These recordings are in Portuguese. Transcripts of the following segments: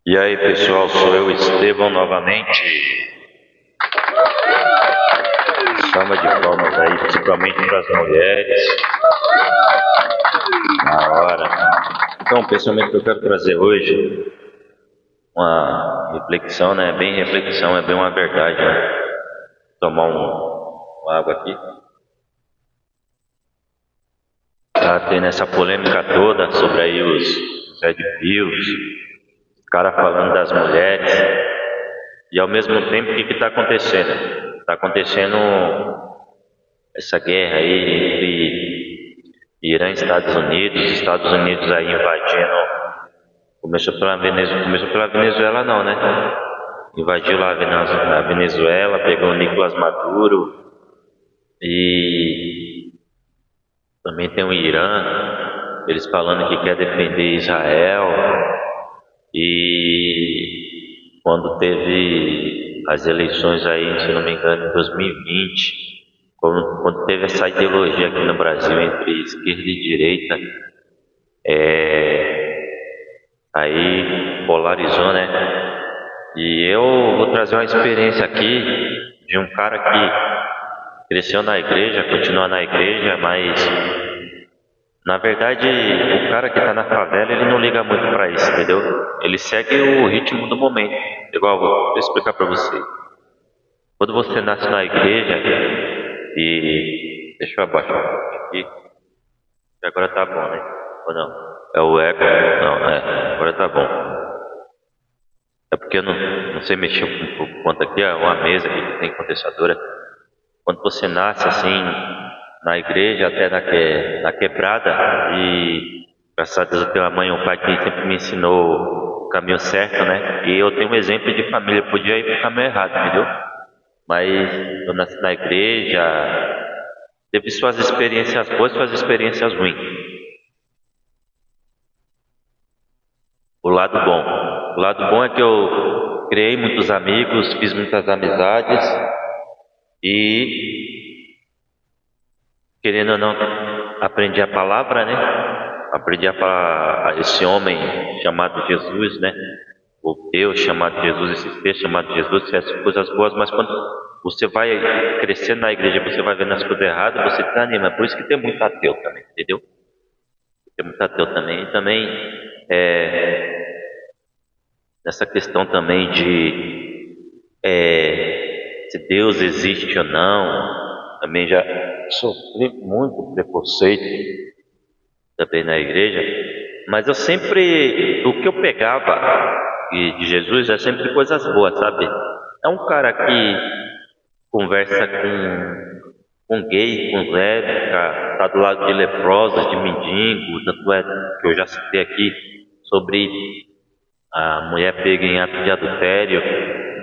E aí pessoal, sou eu, Estevão, novamente. Salva de palmas aí, principalmente para as mulheres. Na hora. Então, o pensamento que eu quero trazer hoje, uma reflexão, né? Bem reflexão, é bem uma verdade, né? Tomar uma água aqui. Tá tendo essa polêmica toda sobre aí os Red Pills, os caras falando das mulheres. E ao mesmo tempo, o que está acontecendo? Está acontecendo essa guerra aí entre Irã e Estados Unidos aí invadindo. Começou pela Venezuela não, né? Invadiu lá a Venezuela, pegou o Nicolás Maduro e também tem o Irã, eles falando que quer defender Israel. E quando teve as eleições aí, se não me engano, em 2020, quando teve essa ideologia aqui no Brasil entre esquerda e direita, aí polarizou, né? E eu vou trazer uma experiência aqui de um cara que cresceu na igreja, continua na igreja, mas na verdade o cara que tá na favela ele não liga muito pra isso, entendeu? Ele segue o ritmo do momento. Igual, vou explicar pra você. Quando você nasce na igreja e. Deixa eu abaixar aqui. Agora tá bom, né? Ou não? É o eco? Não, agora tá bom. É porque eu não sei mexer por conta aqui, é uma mesa aqui que tem condensadora. Quando você nasce assim, na igreja, até na quebrada, e graças a Deus eu tenho uma mãe e um pai que sempre me ensinou o caminho certo, né? E eu tenho um exemplo de família, podia ir pro caminho errado, entendeu? Mas eu nasci na igreja, teve suas experiências boas e suas experiências ruins. O lado bom é que eu criei muitos amigos, fiz muitas amizades e, querendo ou não, aprendi a palavra, né? Aprendi a esse homem chamado Jesus, né? O Deus chamado Jesus, esse ser chamado Jesus, essas coisas boas, mas quando você vai crescendo na igreja, você vai vendo as coisas erradas, você desanima. Por isso que tem muito ateu também, entendeu? Tem muito ateu também. E também, nessa questão também de se Deus existe ou não, também já sofri muito preconceito também na igreja, mas eu sempre, o que eu pegava de Jesus é sempre coisas boas, sabe? É um cara que conversa com gay, com lésbica, tá do lado de leprosos, de mendigos, tanto é que eu já citei aqui sobre a mulher pega em ato de adultério.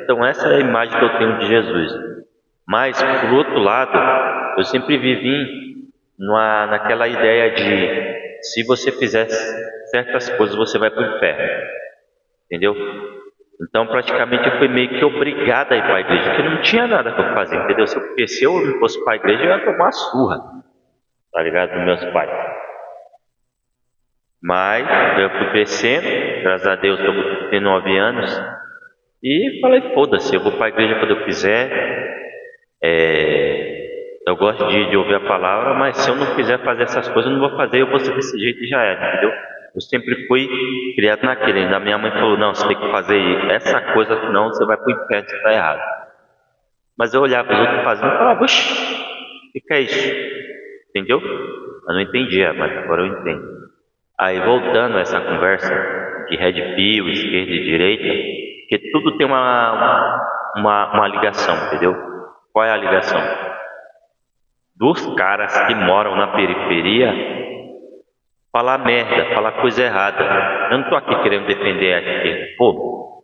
Então essa é a imagem que eu tenho de Jesus. Mas, por outro lado, eu sempre vivi naquela ideia de se você fizer certas coisas, você vai para o inferno. Entendeu? Então, praticamente, eu fui meio que obrigado a ir para a igreja, porque não tinha nada para fazer, entendeu? Se eu não fosse para a igreja, eu ia tomar uma surra, tá ligado? Dos meus pais. Mas, eu fui crescendo, graças a Deus, eu tenho 9 anos, e falei, foda-se, eu vou para a igreja quando eu quiser. Eu gosto de ouvir a palavra, mas se eu não quiser fazer essas coisas, eu não vou fazer, eu vou ser desse jeito e já era, entendeu? Eu sempre fui criado naquele. A minha mãe falou: não, você tem que fazer essa coisa, senão você vai pro inferno, você está errado. Mas eu olhava os outros fazendo e falava: oxe, o que é isso? Entendeu? Eu não entendia, mas agora eu entendo. Aí voltando a essa conversa de red pill, esquerda e direita, que tudo tem uma ligação, entendeu? Qual é a ligação? Dos caras que moram na periferia falar merda, falar coisa errada. Eu não tô aqui querendo defender a esquerda, pô.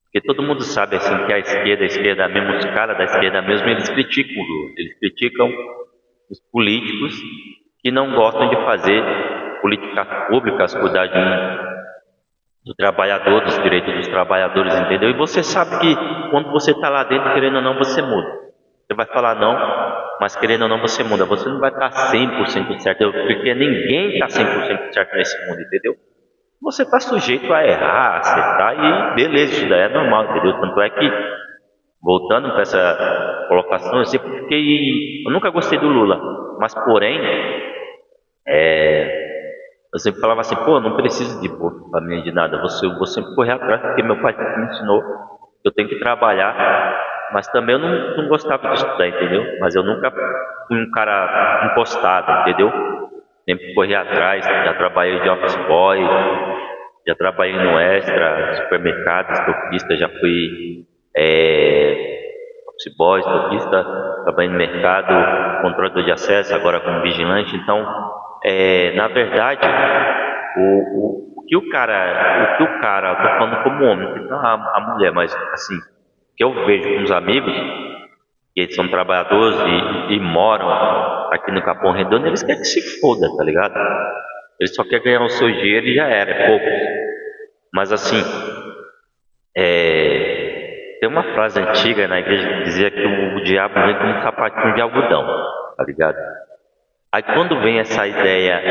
Porque todo mundo sabe assim que a esquerda mesmo, os caras da esquerda mesmo, eles criticam os políticos que não gostam de fazer políticas públicas, cuidar do trabalhador, dos direitos dos trabalhadores, entendeu? E você sabe que quando você está lá dentro, querendo ou não, você muda. Você vai falar não, mas querendo ou não, você muda. Você não vai estar 100% certo, porque ninguém está 100% certo nesse mundo, entendeu? você tá sujeito a errar, acertar e beleza, isso daí é normal, entendeu? Tanto é que, voltando para essa colocação, eu sempre fiquei. Eu nunca gostei do Lula, mas porém, eu sempre falava assim, pô, eu não preciso de família de nada, eu vou sempre correr atrás, porque meu pai sempre me ensinou que eu tenho que trabalhar, mas também eu não gostava de estudar, entendeu? Mas eu nunca fui um cara encostado, entendeu? Sempre corri atrás, já trabalhei de office boy, já trabalhei no Extra, supermercado, estoquista, já fui office boy, estoquista, trabalhei no mercado, controlador de acesso, agora como vigilante. Então, na verdade, o que o cara, eu tô falando como homem, não a mulher, mas assim, que eu vejo com os amigos, que eles são trabalhadores e moram aqui no Capão Redondo, eles querem que se foda, tá ligado? Eles só querem ganhar o seu dinheiro e já era, é pouco. Mas assim, tem uma frase antiga na igreja que dizia que o diabo vem com um sapatinho de algodão, tá ligado? Aí quando vem essa ideia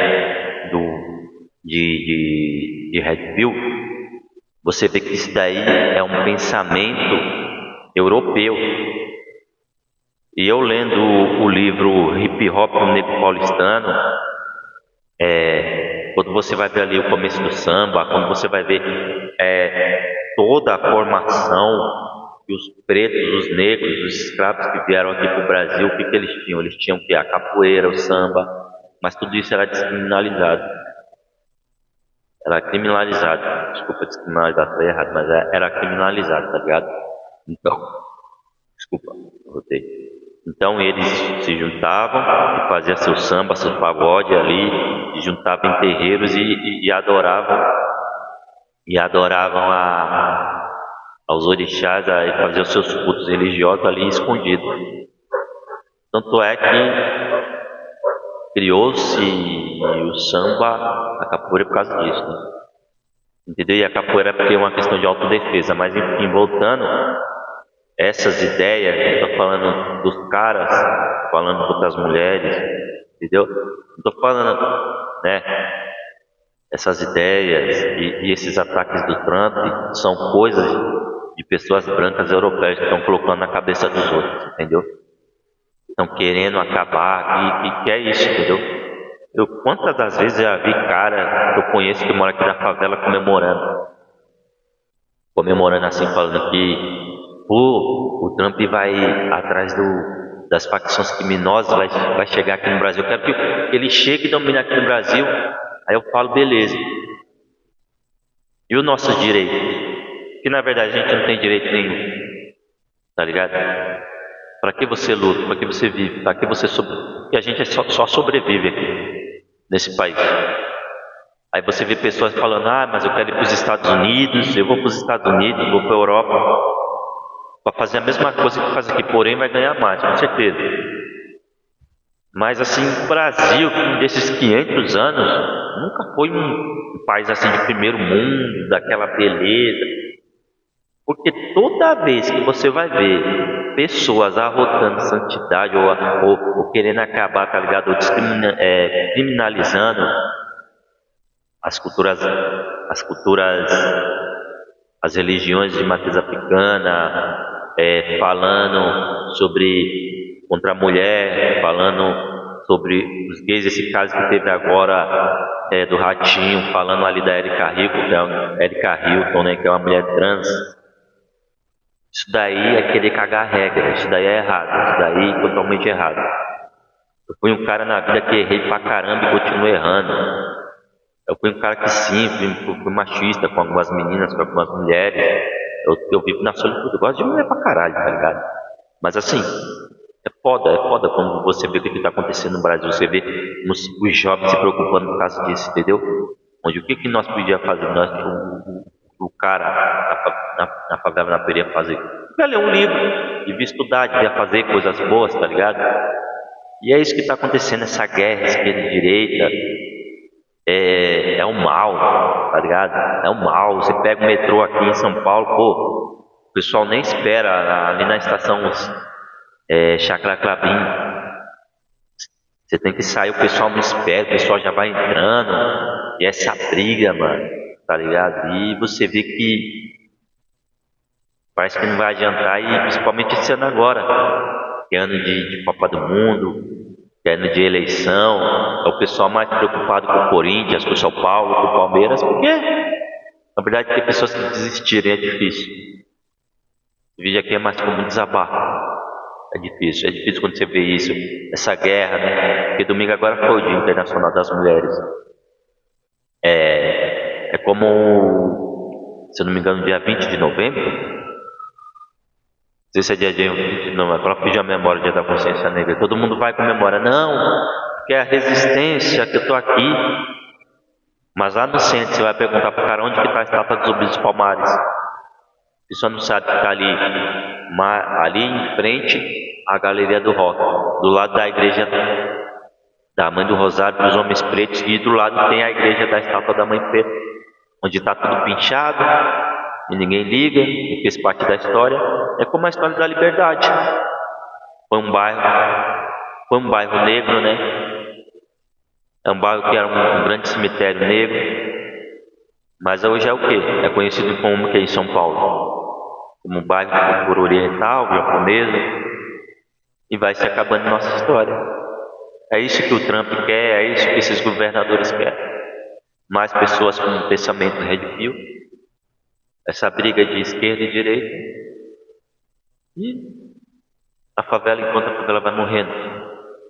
de Red Pill, você vê que isso daí é um pensamento europeu. E eu lendo o livro Hip Hop Paulistano, quando você vai ver ali o começo do samba, quando você vai ver toda a formação que os pretos, os negros, os escravos que vieram aqui para o Brasil, o que eles tinham? Eles tinham que a capoeira, o samba, mas tudo isso era descriminalizado. Era criminalizado. Desculpa, descriminalizado, foi errado, mas era criminalizado, tá ligado? Então, desculpa, voltei. Então eles se juntavam e faziam seu samba, seu pagode ali, se juntavam em terreiros e adoravam aos orixás e faziam seus cultos religiosos ali escondidos. Tanto é que criou-se o samba, a capoeira por causa disso, né? Entendeu? E a capoeira é porque é uma questão de autodefesa, mas enfim, voltando, essas ideias, eu tô falando dos caras, falando das mulheres, entendeu? Não tô falando, né? Essas ideias e esses ataques do Trump são coisas de pessoas brancas europeias que estão colocando na cabeça dos outros, entendeu? Estão querendo acabar e que é isso, entendeu? Quantas das vezes eu já vi cara que eu conheço que mora aqui na favela comemorando assim, falando que o Trump vai atrás das facções criminosas, vai chegar aqui no Brasil. Eu quero que ele chegue e domine aqui no Brasil. Aí eu falo, beleza. E os nossos direitos? Que na verdade a gente não tem direito nenhum. Tá ligado? Para que você luta? Para que você vive? Para que você sobrevive? Porque a gente só sobrevive aqui nesse país. Aí você vê pessoas falando, mas eu quero ir para os Estados Unidos, eu vou para os Estados Unidos, vou para a Europa, para fazer a mesma coisa que faz aqui, porém vai ganhar mais, com certeza. Mas assim, o Brasil, desses 500 anos, nunca foi um país assim de primeiro mundo, daquela beleza. Porque toda vez que você vai ver pessoas arrotando santidade ou querendo acabar, tá ligado? Ou criminalizando as culturas, as religiões de matriz africana, falando contra a mulher, falando sobre os gays, esse caso que teve agora do Ratinho, falando ali da Erika Hilton, né, que é uma mulher trans. Isso daí é querer cagar a regra, isso daí é errado, isso daí é totalmente errado. Eu fui um cara na vida que errei pra caramba e continuo errando. Eu fui um cara que sim, fui machista com algumas meninas, com algumas mulheres. Eu vivo na solitude, eu gosto de mulher pra caralho, tá ligado? Mas assim, é foda quando você vê o que tá acontecendo no Brasil, você vê os jovens se preocupando por causa disso, entendeu? Onde o que nós podíamos fazer? O cara na favela, na periferia fazer? Devia ler um livro, devia estudar, devia fazer coisas boas, tá ligado? E é isso que tá acontecendo, essa guerra esquerda e direita. É um mal, tá ligado? É um mal. Você pega o metrô aqui em São Paulo, pô, o pessoal nem espera ali na estação Chacra Clabim. Você tem que sair, o pessoal não espera, o pessoal já vai entrando. E essa briga, mano. tá ligado? E você vê que parece que não vai adiantar, e principalmente esse ano agora, que é ano de Copa do Mundo, que é ano de eleição, é o pessoal mais preocupado com o Corinthians, com o São Paulo, com o Palmeiras, porque na verdade tem pessoas que desistirem, é difícil. O vídeo aqui é mais como um desabafo. É difícil quando você vê isso, essa guerra, né? Porque domingo agora foi o Dia Internacional das Mulheres. É como, se eu não me engano, dia 20 de novembro. Não sei se é dia 20 de novembro, agora fugiu a memória, Dia da Consciência Negra. Todo mundo vai comemorar, não, porque é a resistência que eu tô aqui. Mas lá no centro você vai perguntar pro cara onde que tá a estátua dos Zumbi dos Palmares. A pessoa não sabe que tá ali em frente à Galeria do Rock, do lado da igreja da Mãe do Rosário dos Homens Pretos, e do lado tem a igreja da estátua da Mãe Preta, onde está tudo pinchado e ninguém liga, e fez parte da história. É como a história da Liberdade. Foi um bairro negro, né? É um bairro que era um grande cemitério negro, mas hoje é o quê? É conhecido como que em São Paulo? Como um bairro de cultura oriental, japonesa, e vai se acabando nossa história. É isso que o Trump quer, é isso que esses governadores querem. Mais pessoas com um pensamento red pill, essa briga de esquerda e direita, e a favela, enquanto a favela vai morrendo,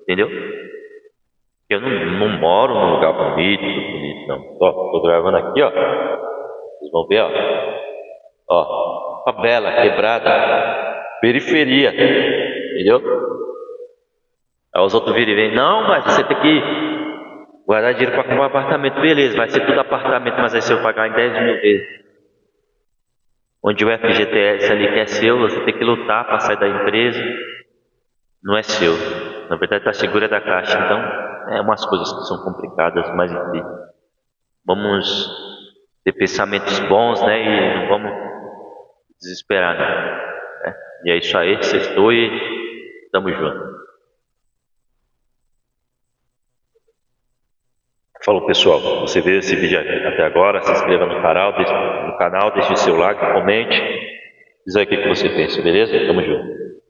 entendeu? Eu não moro num lugar bonito, não. Ó, tô gravando aqui, ó. Vocês vão ver, ó, favela, quebrada, periferia, entendeu? Aí os outros viram e vêm, não, mas você tem que guardar dinheiro para comprar um apartamento. Beleza, vai ser tudo apartamento, mas aí você vai pagar em 10 mil vezes. Onde o FGTS ali que é seu, você tem que lutar para sair da empresa, não é seu. Na verdade está segura da Caixa. Então, é umas coisas que são complicadas, mas enfim. Vamos ter pensamentos bons, né? E não vamos desesperar, né? E é isso aí, sextou e tamo junto. Falou, pessoal, você viu esse vídeo até agora, se inscreva no canal, deixe o seu like, comente, diz aí o que você pensa, beleza? Tamo junto.